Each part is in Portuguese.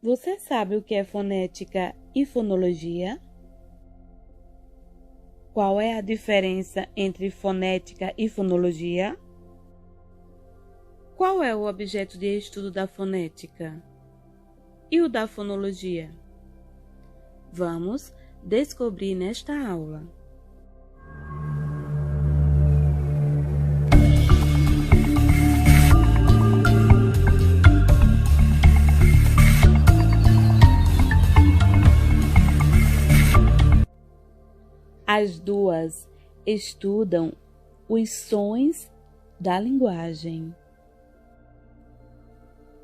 Você sabe o que é fonética e fonologia? Qual é a diferença entre fonética e fonologia? Qual é o objeto de estudo da fonética? E o da fonologia? Vamos descobrir nesta aula. As duas estudam os sons da linguagem.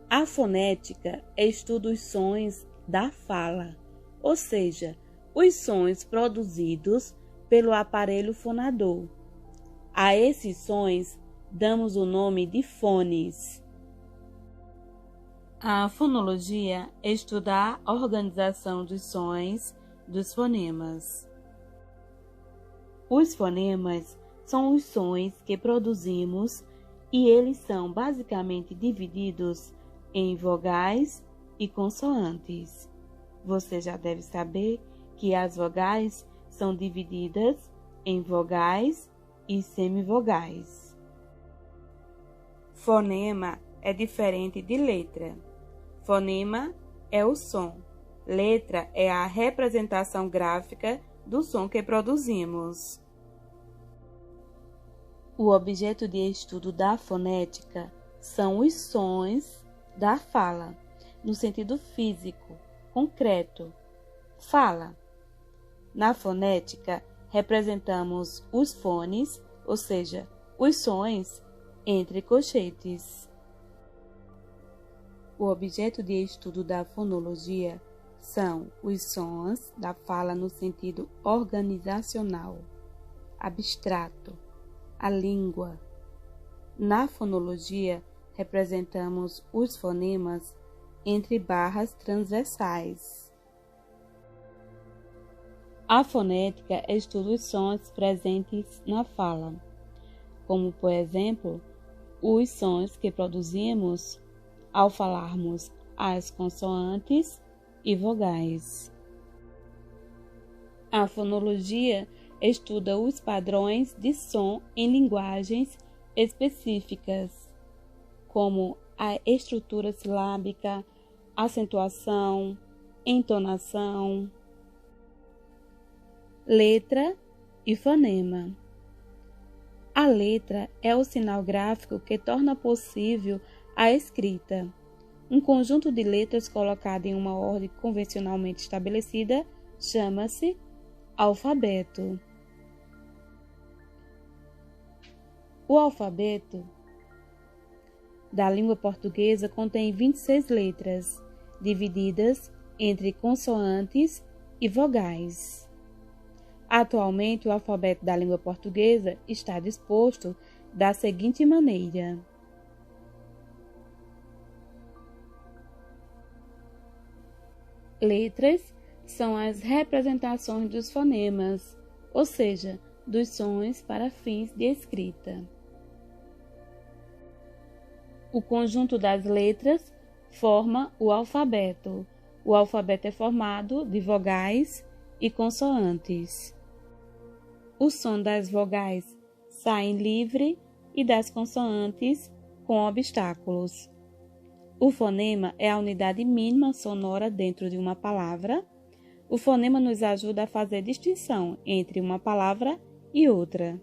A fonética estuda os sons da fala, ou seja, os sons produzidos pelo aparelho fonador. A esses sons damos o nome de fones. A fonologia estuda a organização dos sons dos fonemas. Os fonemas são os sons que produzimos e eles são basicamente divididos em vogais e consoantes. Você já deve saber que as vogais são divididas em vogais e semivogais. Fonema é diferente de letra. Fonema é o som. Letra é a representação gráfica do som que produzimos. O objeto de estudo da fonética são os sons da fala, no sentido físico, concreto. Fala. Na fonética, representamos os fones, ou seja, os sons, entre colchetes. O objeto de estudo da fonologia são os sons da fala no sentido organizacional, abstrato, a língua. Na fonologia, representamos os fonemas entre barras transversais. A fonética estuda os sons presentes na fala, como, por exemplo, os sons que produzimos ao falarmos as consoantes e vogais. A fonologia estuda os padrões de som em linguagens específicas, como a estrutura silábica, acentuação, entonação, letra e fonema. A letra é o sinal gráfico que torna possível a escrita. Um conjunto de letras colocado em uma ordem convencionalmente estabelecida chama-se alfabeto. O alfabeto da língua portuguesa contém 26 letras, divididas entre consoantes e vogais. Atualmente, o alfabeto da língua portuguesa está disposto da seguinte maneira: letras são as representações dos fonemas, ou seja, dos sons para fins de escrita. O conjunto das letras forma o alfabeto. O alfabeto é formado de vogais e consoantes. O som das vogais sai livre e das consoantes com obstáculos. O fonema é a unidade mínima sonora dentro de uma palavra. O fonema nos ajuda a fazer distinção entre uma palavra e outra.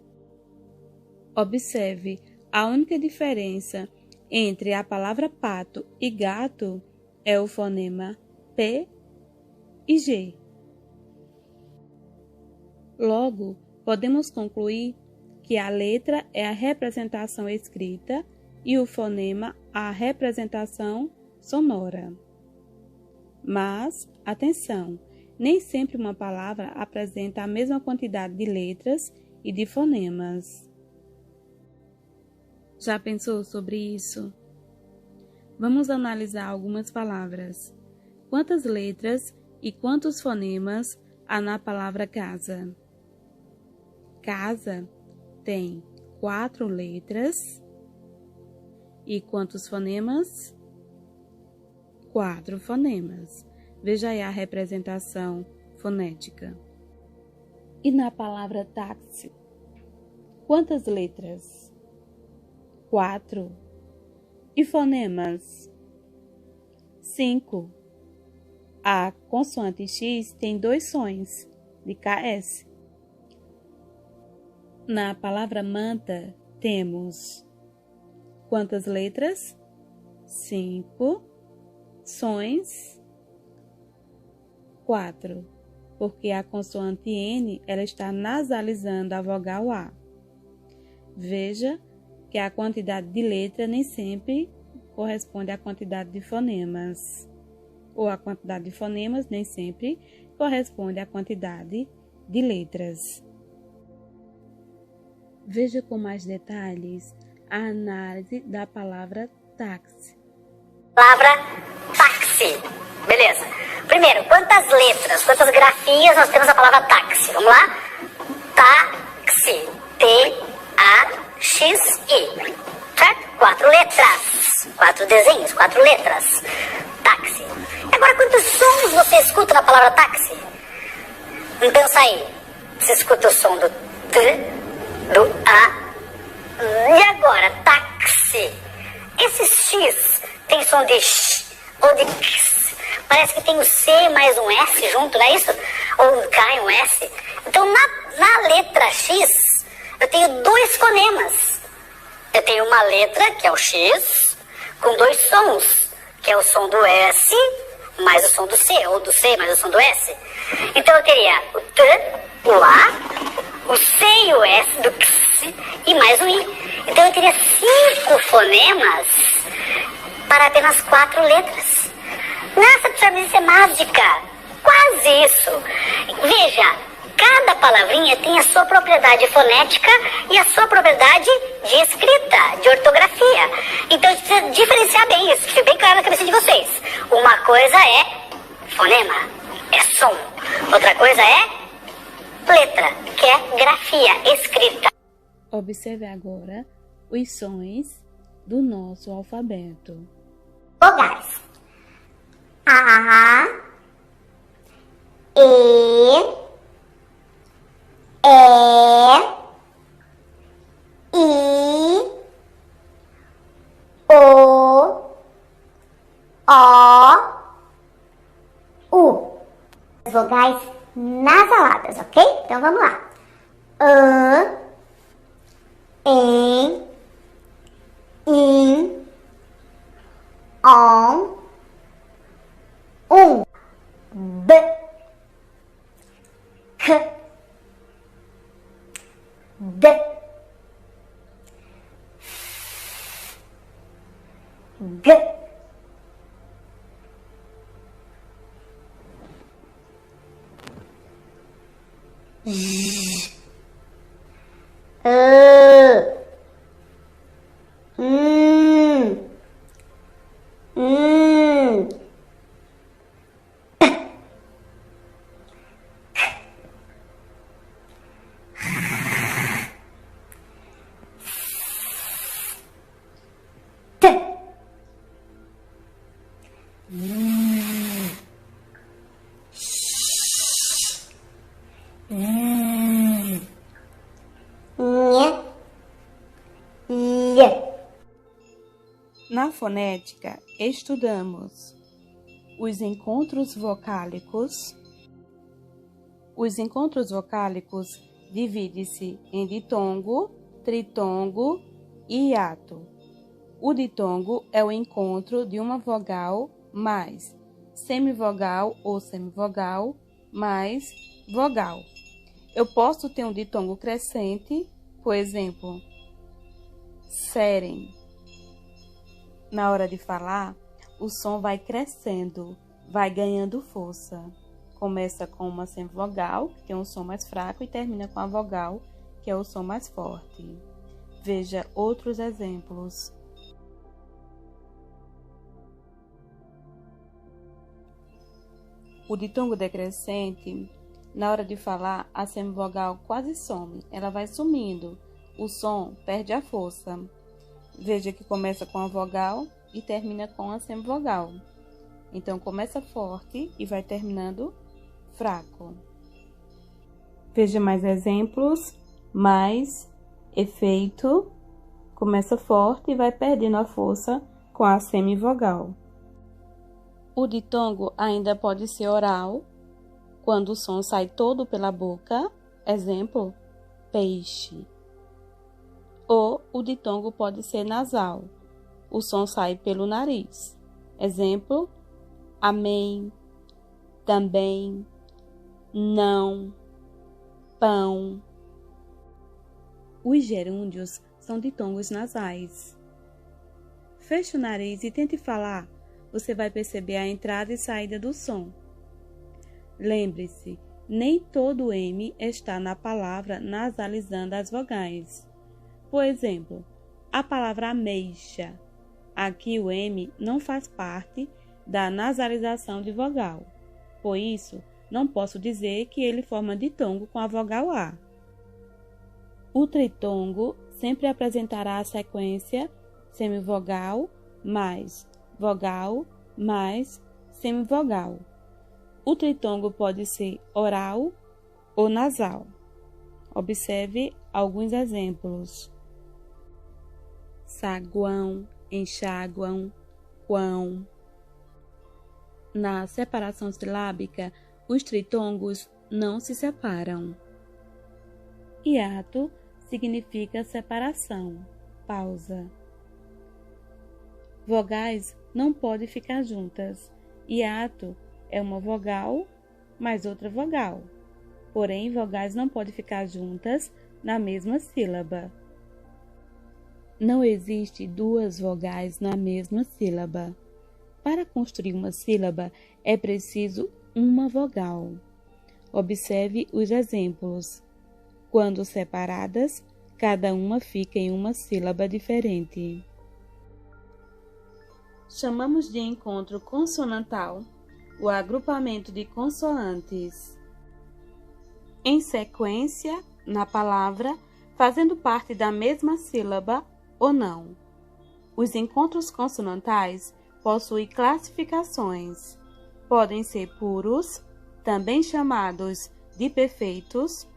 Observe, a única diferença entre a palavra pato e gato é o fonema P e G. Logo, podemos concluir que a letra é a representação escrita e o fonema a representação sonora. Mas, atenção, nem sempre uma palavra apresenta a mesma quantidade de letras e de fonemas. Já pensou sobre isso? Vamos analisar algumas palavras. Quantas letras e quantos fonemas há na palavra casa? Casa tem 4 letras. E quantos fonemas? 4 fonemas. Veja aí a representação fonética. E na palavra táxi, quantas letras? 4. E fonemas? 5. A consoante X tem 2 sons, de KS. Na palavra manta, temos quantas letras? 5. Sons? 4. Porque a consoante N ela está nasalizando a vogal A. Veja que a quantidade de letra nem sempre corresponde à quantidade de fonemas. Ou a quantidade de fonemas nem sempre corresponde à quantidade de letras. Veja com mais detalhes a análise da palavra táxi. Palavra táxi. Beleza. Primeiro, quantas letras, quantas grafias nós temos na palavra táxi? Vamos lá? Táxi. T-A-X-I. Certo? 4 letras. 4 desenhos, 4 letras. Táxi. Agora, quantos sons você escuta na palavra táxi? Vamos pensar aí. Você escuta o som do T, do A. E agora, táxi. Esse X tem som de X ou de X. Parece que tem o C mais um S junto, não é isso? Ou um K e um S. Então, na letra X, eu tenho 2 fonemas. Eu tenho uma letra, que é o X, com 2 sons, que é o som do S mais o som do C, ou do C mais o som do S. Então, eu teria o T, o A, o C e o S do X e mais o I. Então, eu teria 5 fonemas para apenas 4 letras. Nossa, professora, isso é mágica. Quase isso. Veja, cada palavrinha tem a sua propriedade fonética e a sua propriedade de escrita, de ortografia. Então, a gente precisa diferenciar bem isso, que fique bem claro na cabeça de vocês. Uma coisa é fonema, é som. Outra coisa é letra, que é grafia, escrita. Observe agora os sons do nosso alfabeto. Vogais. A, E, I, O, U. As vogais nasaladas, ok? Então vamos lá. Em, on, B, K, D, G, J, Na fonética, estudamos os encontros vocálicos. Os encontros vocálicos dividem-se em ditongo, tritongo e hiato. O ditongo é o encontro de uma vogal mais semivogal ou semivogal mais vogal. Eu posso ter um ditongo crescente, por exemplo, serem. Na hora de falar, o som vai crescendo, vai ganhando força. Começa com uma semivogal, que tem um som mais fraco, e termina com a vogal, que é o som mais forte. Veja outros exemplos. O ditongo decrescente, na hora de falar, a semivogal quase some, ela vai sumindo, o som perde a força. Veja que começa com a vogal e termina com a semivogal. Então, começa forte e vai terminando fraco. Veja mais exemplos. Mais, efeito, começa forte e vai perdendo a força com a semivogal. O ditongo ainda pode ser oral, quando o som sai todo pela boca, exemplo, peixe. Ou o ditongo pode ser nasal, o som sai pelo nariz, exemplo, amém, também, não, pão. Os gerúndios são ditongos nasais. Feche o nariz e tente falar. Você vai perceber a entrada e saída do som. Lembre-se, nem todo M está na palavra nasalizando as vogais. Por exemplo, a palavra ameixa. Aqui o M não faz parte da nasalização de vogal. Por isso, não posso dizer que ele forma ditongo com a vogal A. O tritongo sempre apresentará a sequência semivogal mais vogal mais semivogal. O tritongo pode ser oral ou nasal. Observe alguns exemplos. Saguão, enxaguam, quão. Na separação silábica, os tritongos não se separam. Hiato significa separação, pausa. Vogais não podem ficar juntas. Hiato é uma vogal mais outra vogal. Porém, vogais não podem ficar juntas na mesma sílaba. Não existe duas vogais na mesma sílaba. Para construir uma sílaba, é preciso uma vogal. Observe os exemplos. Quando separadas, cada uma fica em uma sílaba diferente. Chamamos de encontro consonantal o agrupamento de consoantes em sequência na palavra, fazendo parte da mesma sílaba ou não. Os encontros consonantais possuem classificações. Podem ser puros, também chamados de perfeitos,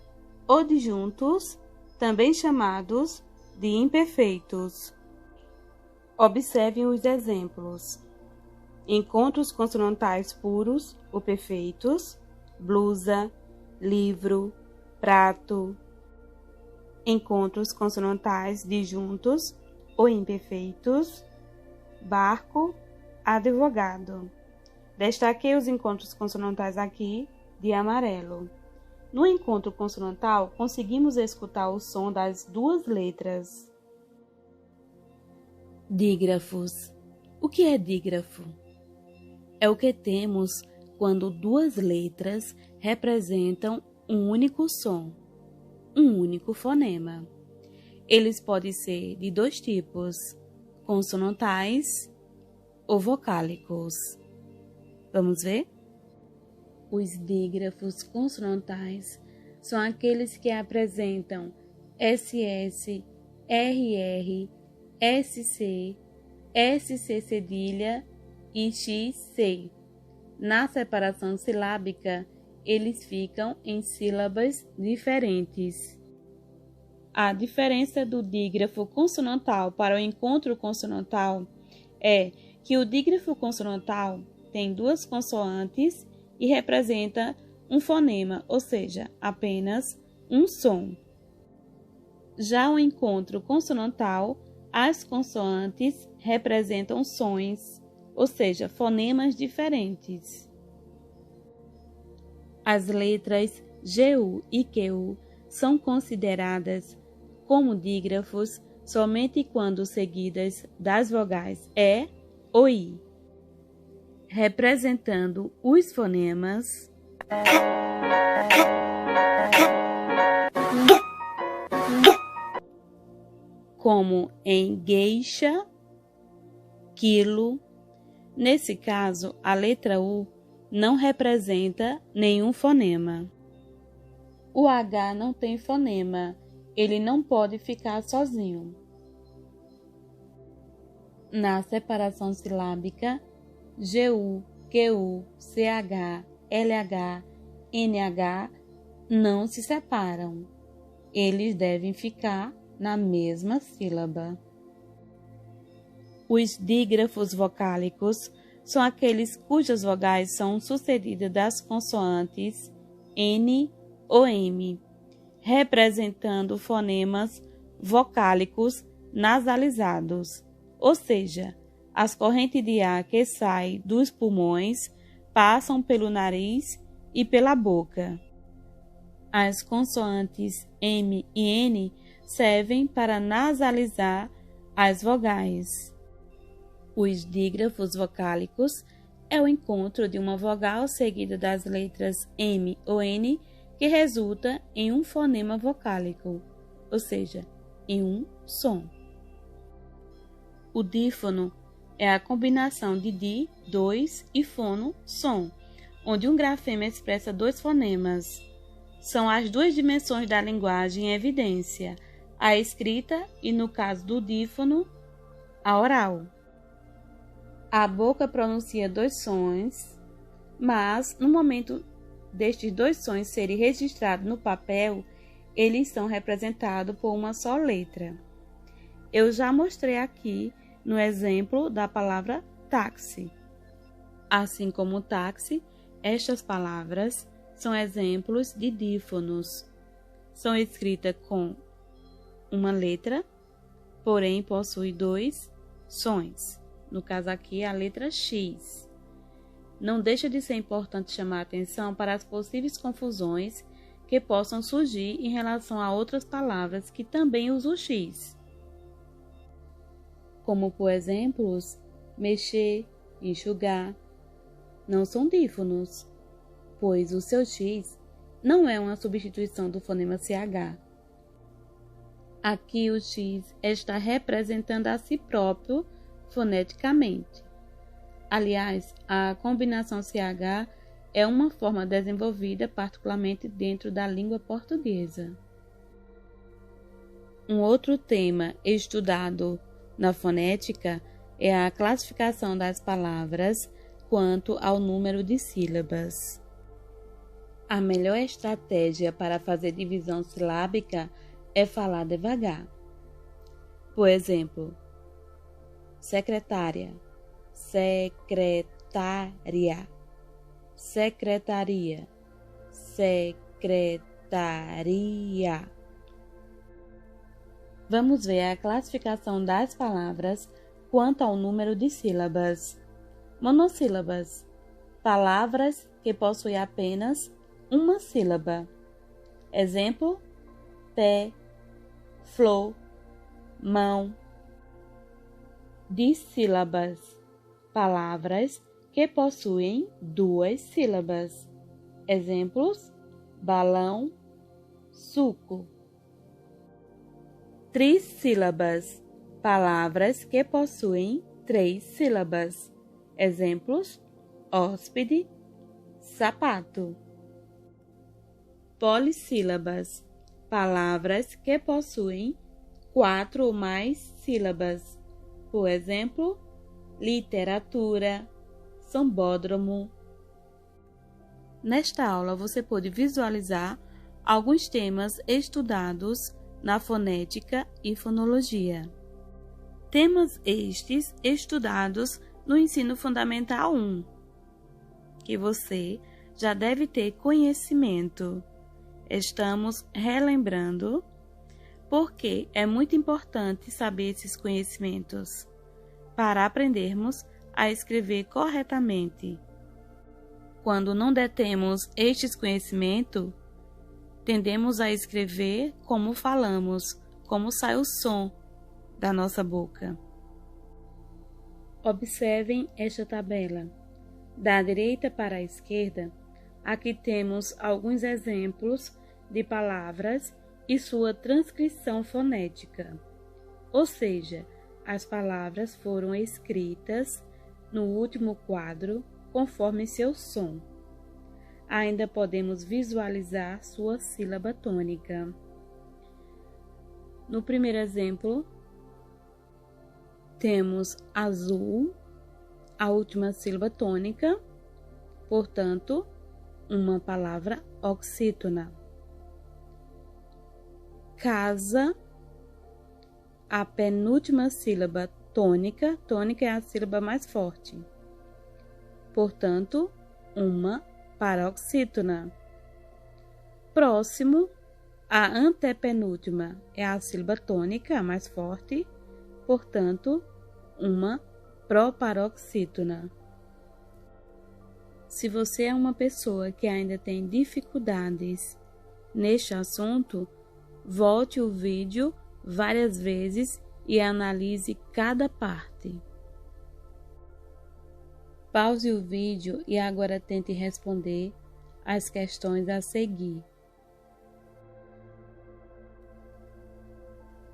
ou disjuntos, também chamados de imperfeitos. Observem os exemplos. Encontros consonantais puros ou perfeitos, blusa, livro, prato. Encontros consonantais disjuntos ou imperfeitos, barco, advogado. Destaquei os encontros consonantais aqui de amarelo. No encontro consonantal, conseguimos escutar o som das duas letras. Dígrafos. O que é dígrafo? É o que temos quando duas letras representam um único som, um único fonema. Eles podem ser de dois tipos, consonantais ou vocálicos. Vamos ver? Os dígrafos consonantais são aqueles que apresentam SS, RR, SC, SC cedilha e XC. Na separação silábica, eles ficam em sílabas diferentes. A diferença do dígrafo consonantal para o encontro consonantal é que o dígrafo consonantal tem duas consoantes e representa um fonema, ou seja, apenas um som. Já o encontro consonantal, as consoantes representam sons, ou seja, fonemas diferentes. As letras GU e QU são consideradas como dígrafos somente quando seguidas das vogais E ou I, representando os fonemas como em gueixa, quilo. Nesse caso, a letra U não representa nenhum fonema. O H não tem fonema, ele não pode ficar sozinho. Na separação silábica, GU, QU, CH, LH, NH não se separam. Eles devem ficar na mesma sílaba. Os dígrafos vocálicos são aqueles cujas vogais são sucedidas das consoantes N ou M, representando fonemas vocálicos nasalizados, ou seja, as correntes de ar que saem dos pulmões passam pelo nariz e pela boca. As consoantes M e N servem para nasalizar as vogais. Os dígrafos vocálicos é o encontro de uma vogal seguida das letras M ou N que resulta em um fonema vocálico, ou seja, em um som. O dífono é a combinação de di, dois, e fono, som, onde um grafema expressa dois fonemas. São as duas dimensões da linguagem em evidência, a escrita e, no caso do dífono, a oral. A boca pronuncia dois sons, mas, no momento destes dois sons serem registrados no papel, eles são representados por uma só letra. Eu já mostrei aqui no exemplo da palavra táxi. Assim como táxi, estas palavras são exemplos de dífonos. São escritas com uma letra, porém possuem dois sons. No caso aqui, a letra X. Não deixa de ser importante chamar a atenção para as possíveis confusões que possam surgir em relação a outras palavras que também usam o X. Como, por exemplo, mexer, enxugar. Não são dífonos, pois o seu X não é uma substituição do fonema CH. Aqui o X está representando a si próprio foneticamente. Aliás, a combinação CH é uma forma desenvolvida particularmente dentro da língua portuguesa. Um outro tema estudado na fonética é a classificação das palavras quanto ao número de sílabas. A melhor estratégia para fazer divisão silábica é falar devagar. Por exemplo, secretária, secretária, secretaria, secretaria. Vamos ver a classificação das palavras quanto ao número de sílabas. Monossílabas, palavras que possuem apenas uma sílaba. Exemplo: pé, flor, mão. Dissílabas, palavras que possuem duas sílabas. Exemplos: balão, suco. Trissílabas, palavras que possuem três sílabas. Exemplos: hóspede, sapato. Polissílabas, palavras que possuem quatro ou mais sílabas. Por exemplo, literatura, sambódromo. Nesta aula você pôde visualizar alguns temas estudados na fonética e fonologia. Temas estes estudados no Ensino Fundamental 1, que você já deve ter conhecimento. Estamos relembrando porque é muito importante saber esses conhecimentos para aprendermos a escrever corretamente. Quando não detemos estes conhecimentos, tendemos a escrever como falamos, como sai o som da nossa boca. Observem esta tabela. Da direita para a esquerda, aqui temos alguns exemplos de palavras e sua transcrição fonética. Ou seja, as palavras foram escritas no último quadro conforme seu som. Ainda podemos visualizar sua sílaba tônica. No primeiro exemplo, temos azul, a última sílaba tônica, portanto, uma palavra oxítona. Casa, a penúltima sílaba tônica. Tônica é a sílaba mais forte. Portanto, uma paroxítona. Próximo, a antepenúltima é a sílaba tônica, a mais forte. Portanto, uma proparoxítona. Se você é uma pessoa que ainda tem dificuldades neste assunto, volte o vídeo várias vezes e analise cada parte. Pause o vídeo e agora tente responder as questões a seguir.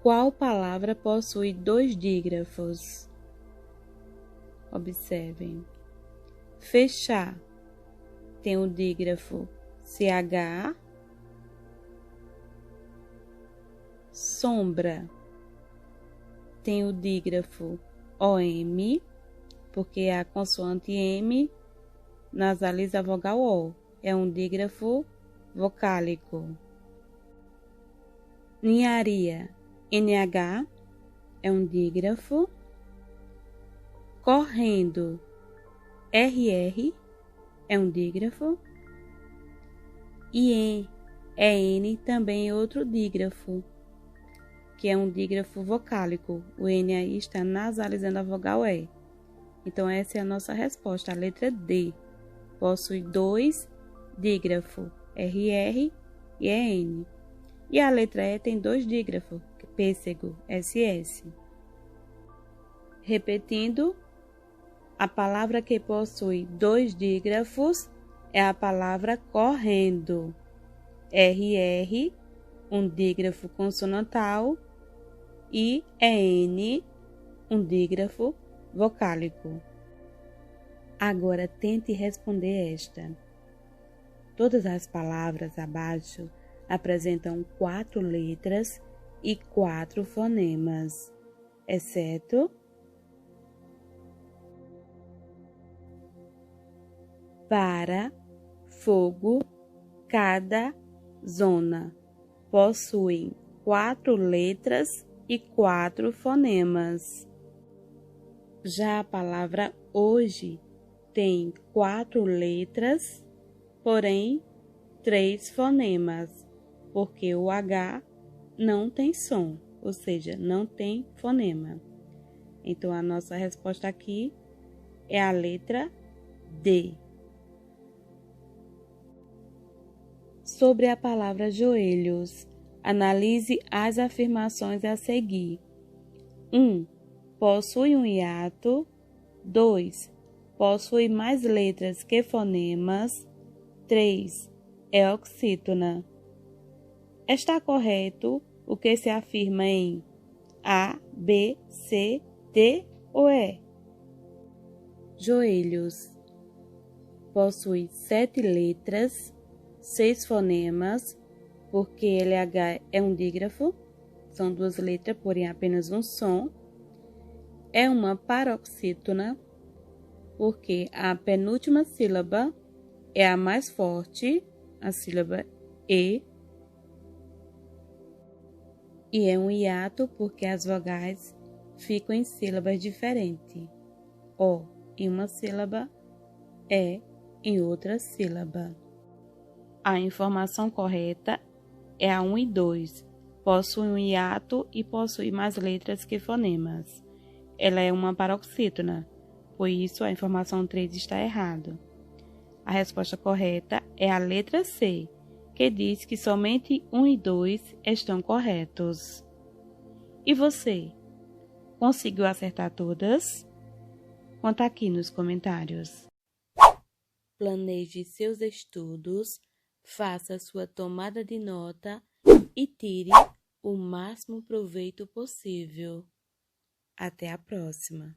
Qual palavra possui 2 dígrafos? Observem. Fechar tem o dígrafo CH. Sombra tem o dígrafo OM, porque a consoante M nasaliza a vogal O. É um dígrafo vocálico. Ninharia, NH, é um dígrafo. Correndo, RR, é um dígrafo. E EN também é outro dígrafo, que é um dígrafo vocálico. O N aí está nasalizando a vogal E. Então, essa é a nossa resposta. A letra D possui 2 dígrafos, RR e EN. E a letra E tem 2 dígrafos, pêssego, SS. Repetindo, a palavra que possui 2 dígrafos é a palavra correndo. RR, um dígrafo consonantal, e EN, um dígrafo vocálico. Agora tente responder esta. Todas as palavras abaixo apresentam 4 letras e 4 fonemas, exceto para, fogo, cada, zona. Possuem 4 letras e 4 fonemas. Já a palavra hoje tem 4 letras, porém 3 fonemas, porque o H não tem som, ou seja, não tem fonema. Então, a nossa resposta aqui é a letra D. Sobre a palavra joelhos, analise as afirmações a seguir. 1. Possui um hiato. 2. Possui mais letras que fonemas. 3. É oxítona. Está correto o que se afirma em A, B, C, D ou E? Joelhos possui 7 letras, 6 fonemas, porque LH é um dígrafo, são 2 letras, porém apenas um som. É uma paroxítona, porque a penúltima sílaba é a mais forte, a sílaba E. E é um hiato, porque as vogais ficam em sílabas diferentes. O em uma sílaba, E em outra sílaba. A informação correta é a 1 e 2. Possui um hiato e possui mais letras que fonemas. Ela é uma paroxítona, por isso a informação 3 está errada. A resposta correta é a letra C, que diz que somente 1 e 2 estão corretos. E você? Conseguiu acertar todas? Conta aqui nos comentários. Planeje seus estudos, faça sua tomada de nota e tire o máximo proveito possível. Até a próxima!